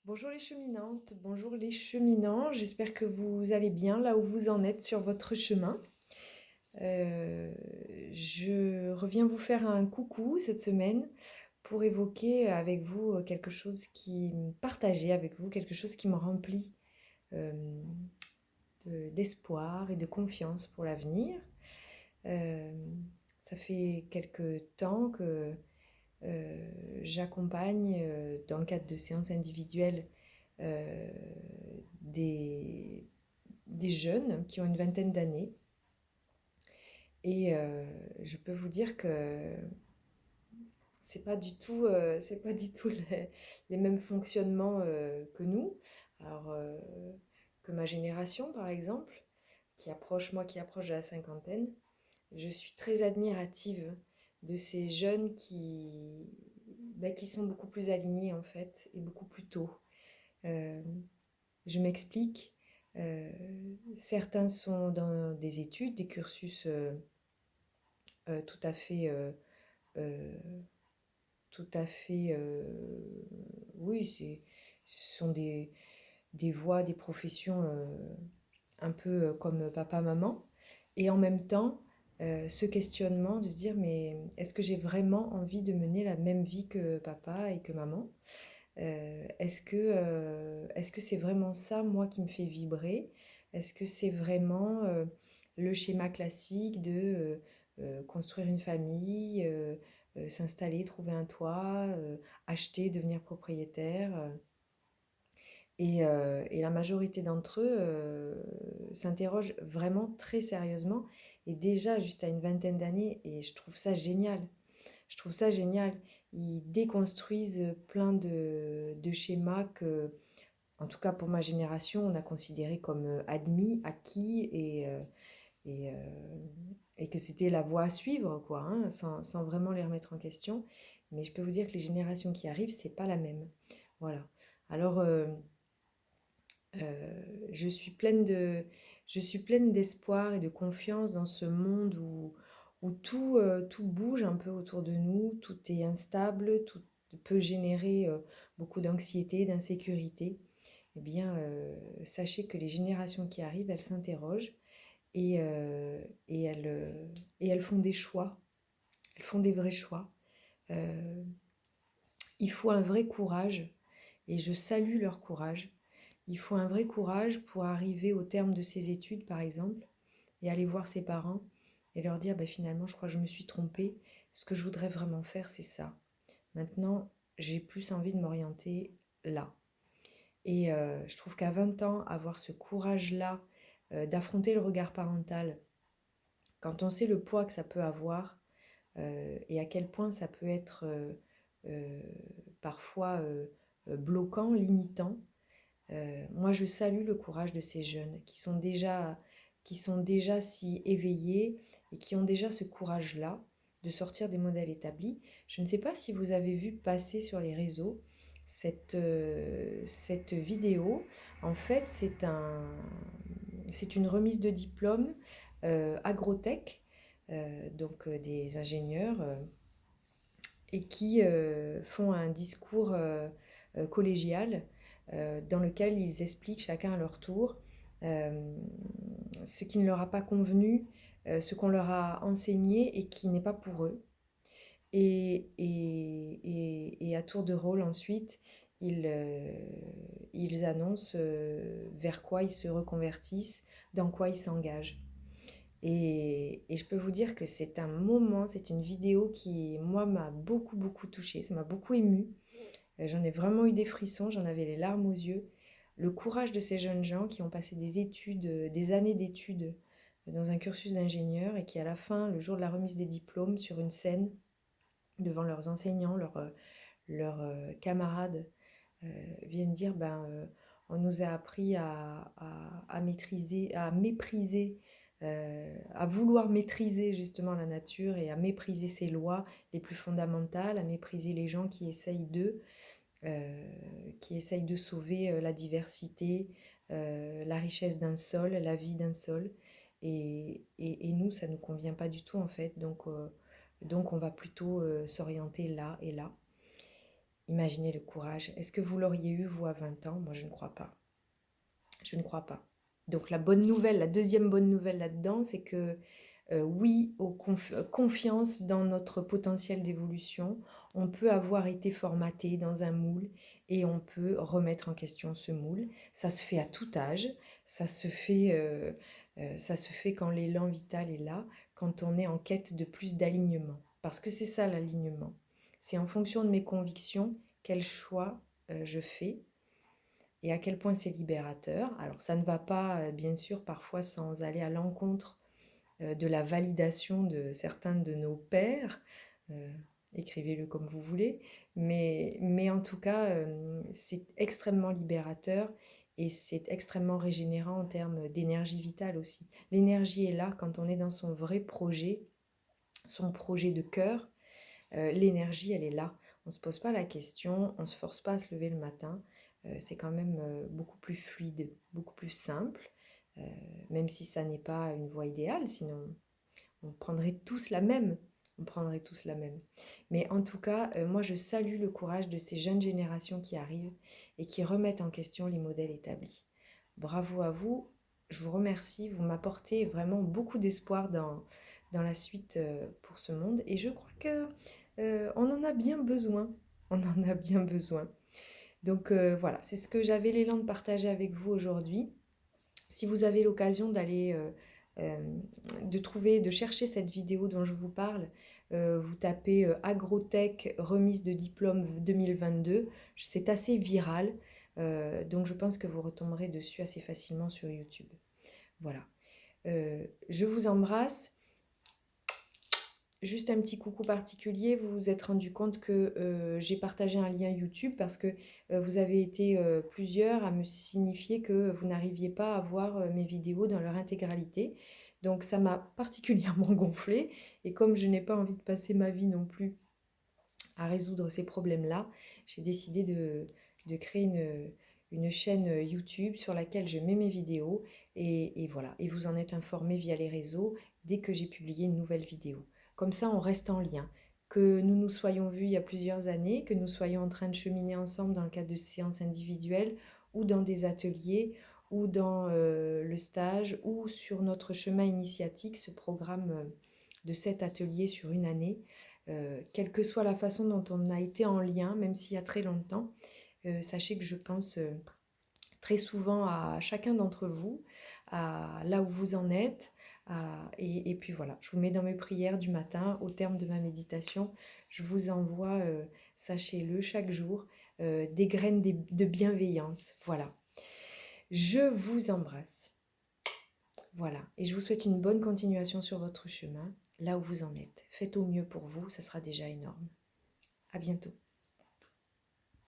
Bonjour les cheminantes, bonjour les cheminants, j'espère que vous allez bien là où vous en êtes sur votre chemin. Euh, je reviens vous faire un coucou cette semaine pour évoquer avec vous quelque chose partager avec vous quelque chose qui me remplit euh, d'espoir et de confiance pour l'avenir. Euh, Ça fait quelque temps que j'accompagne dans le cadre de séances individuelles euh, des, des jeunes qui ont une vingtaine d'années. Et je peux vous dire que c'est pas du tout les mêmes fonctionnements que nous. Alors que ma génération, par exemple, qui approche de la cinquantaine, je suis très admirative de ces jeunes qui sont beaucoup plus alignés en fait et beaucoup plus tôt. Euh, je m'explique. Euh, Certains sont dans des études, des cursus tout à fait, euh, tout à fait, oui, ce sont des voies, des professions un peu comme papa-maman. Et en même temps, ce questionnement de se dire, mais est-ce que j'ai vraiment envie de mener la même vie que papa et que maman? Est-ce que c'est vraiment ça, moi, qui me fait vibrer? Est-ce que c'est vraiment le schéma classique de construire une famille, s'installer, trouver un toit, acheter, devenir propriétaire? Et la majorité d'entre eux s'interrogent vraiment très sérieusement, et déjà juste à une vingtaine d'années, et je trouve ça génial. Je trouve ça génial. Ils déconstruisent plein de schémas que, en tout cas pour ma génération, on a considéré comme admis, acquis, et, euh, et que c'était la voie à suivre, quoi, hein, sans vraiment les remettre en question. Mais je peux vous dire que les générations qui arrivent, c'est pas la même. Voilà. Alors, je suis je suis pleine d'espoir et de confiance dans ce monde où tout bouge un peu autour de nous, tout est instable, tout peut générer beaucoup d'anxiété, d'insécurité. Eh bien, sachez que les générations qui arrivent, elles s'interrogent et, euh, et, elles, euh, et elles font des choix, elles font des vrais choix. Euh, il faut un vrai courage, et je salue leur courage. Il faut un vrai courage pour arriver au terme de ses études, par exemple, et aller voir ses parents et leur dire, bah, finalement, je crois que je me suis trompée. Ce que je voudrais vraiment faire, c'est ça. Maintenant, j'ai plus envie de m'orienter là. Et je trouve qu'à 20 ans, avoir ce courage-là, d'affronter le regard parental, quand on sait le poids que ça peut avoir, et à quel point ça peut être euh, parfois bloquant, limitant. Moi, je salue le courage de ces jeunes qui sont déjà si éveillés et qui ont déjà ce courage-là de sortir des modèles établis. Je ne sais pas si vous avez vu passer sur les réseaux cette vidéo. En fait, c'est une remise de diplôme agrotech, donc des ingénieurs, et qui font un discours collégial dans lequel ils expliquent chacun à leur tour euh, ce qui ne leur a pas convenu, ce qu'on leur a enseigné et qui n'est pas pour eux. Et à tour de rôle ensuite, ils annoncent vers quoi ils se reconvertissent, dans quoi ils s'engagent. Et je peux vous dire que c'est un moment, c'est une vidéo qui, moi, m'a beaucoup, beaucoup touchée, ça m'a beaucoup émue. J'en ai vraiment eu des frissons, j'en avais les larmes aux yeux. Le courage de ces jeunes gens qui ont passé des études, des années d'études dans un cursus d'ingénieur et qui, à la fin, le jour de la remise des diplômes, sur une scène, devant leurs enseignants, leurs camarades, viennent dire, on nous a appris à maîtriser, à mépriser, à vouloir maîtriser justement la nature et à mépriser ses lois les plus fondamentales, à mépriser les gens euh, qui essayent de sauver la diversité, la richesse d'un sol, la vie d'un sol. Et nous, ça ne nous convient pas du tout en fait. Donc on va plutôt s'orienter là et là. Imaginez le courage. Est-ce que vous l'auriez eu, vous, à 20 ans? Moi, je ne crois pas. Je ne crois pas. Donc la bonne nouvelle, la deuxième bonne nouvelle là-dedans, c'est que oui, confiance dans notre potentiel d'évolution. On peut avoir été formaté dans un moule et on peut remettre en question ce moule. Ça se fait à tout âge. Ça se fait quand l'élan vital est là, quand on est en quête de plus d'alignement. Parce que c'est ça l'alignement. C'est en fonction de mes convictions quel choix je fais et à quel point c'est libérateur. Alors ça ne va pas, bien sûr, parfois sans aller à l'encontre de la validation de certains de nos pairs. Euh, Écrivez-le comme vous voulez. Mais en tout cas, c'est extrêmement libérateur et c'est extrêmement régénérant en termes d'énergie vitale aussi. L'énergie est là quand on est dans son vrai projet, son projet de cœur. L'énergie, elle est là. On ne se pose pas la question, on ne se force pas à se lever le matin. C'est quand même beaucoup plus fluide, beaucoup plus simple, euh, même si ça n'est pas une voie idéale, sinon on prendrait tous la même. On prendrait tous la même. Mais en tout cas, moi je salue le courage de ces jeunes générations qui arrivent et qui remettent en question les modèles établis. Bravo à vous, je vous remercie, vous m'apportez vraiment beaucoup d'espoir dans la suite pour ce monde et je crois que on en a bien besoin. On en a bien besoin. Donc voilà, c'est ce que j'avais l'élan de partager avec vous aujourd'hui. Si vous avez l'occasion d'aller, euh, de chercher cette vidéo dont je vous parle, vous tapez Agrotech remise de diplôme 2022, c'est assez viral, donc je pense que vous retomberez dessus assez facilement sur YouTube. Voilà. Je vous embrasse. Juste un petit coucou particulier, vous vous êtes rendu compte que j'ai partagé un lien YouTube parce que vous avez été plusieurs à me signifier que vous n'arriviez pas à voir mes vidéos dans leur intégralité. Donc ça m'a particulièrement gonflé et comme je n'ai pas envie de passer ma vie non plus à résoudre ces problèmes-là, j'ai décidé de créer une chaîne YouTube sur laquelle je mets mes vidéos et voilà. Et vous en êtes informé via les réseaux dès que j'ai publié une nouvelle vidéo. Comme ça, on reste en lien. Que nous nous soyons vus il y a plusieurs années, que nous soyons en train de cheminer ensemble dans le cadre de séances individuelles ou dans des ateliers ou dans le stage ou sur notre chemin initiatique, ce programme de 7 ateliers sur une année. Quelle que soit la façon dont on a été en lien, même s'il y a très longtemps, sachez que je pense très souvent à chacun d'entre vous, à là où vous en êtes. Et puis voilà, je vous mets dans mes prières du matin, au terme de ma méditation, je vous envoie, sachez-le, chaque jour, des graines de bienveillance. Voilà, je vous embrasse. Voilà, et je vous souhaite une bonne continuation sur votre chemin, là où vous en êtes. Faites au mieux pour vous, ça sera déjà énorme. À bientôt.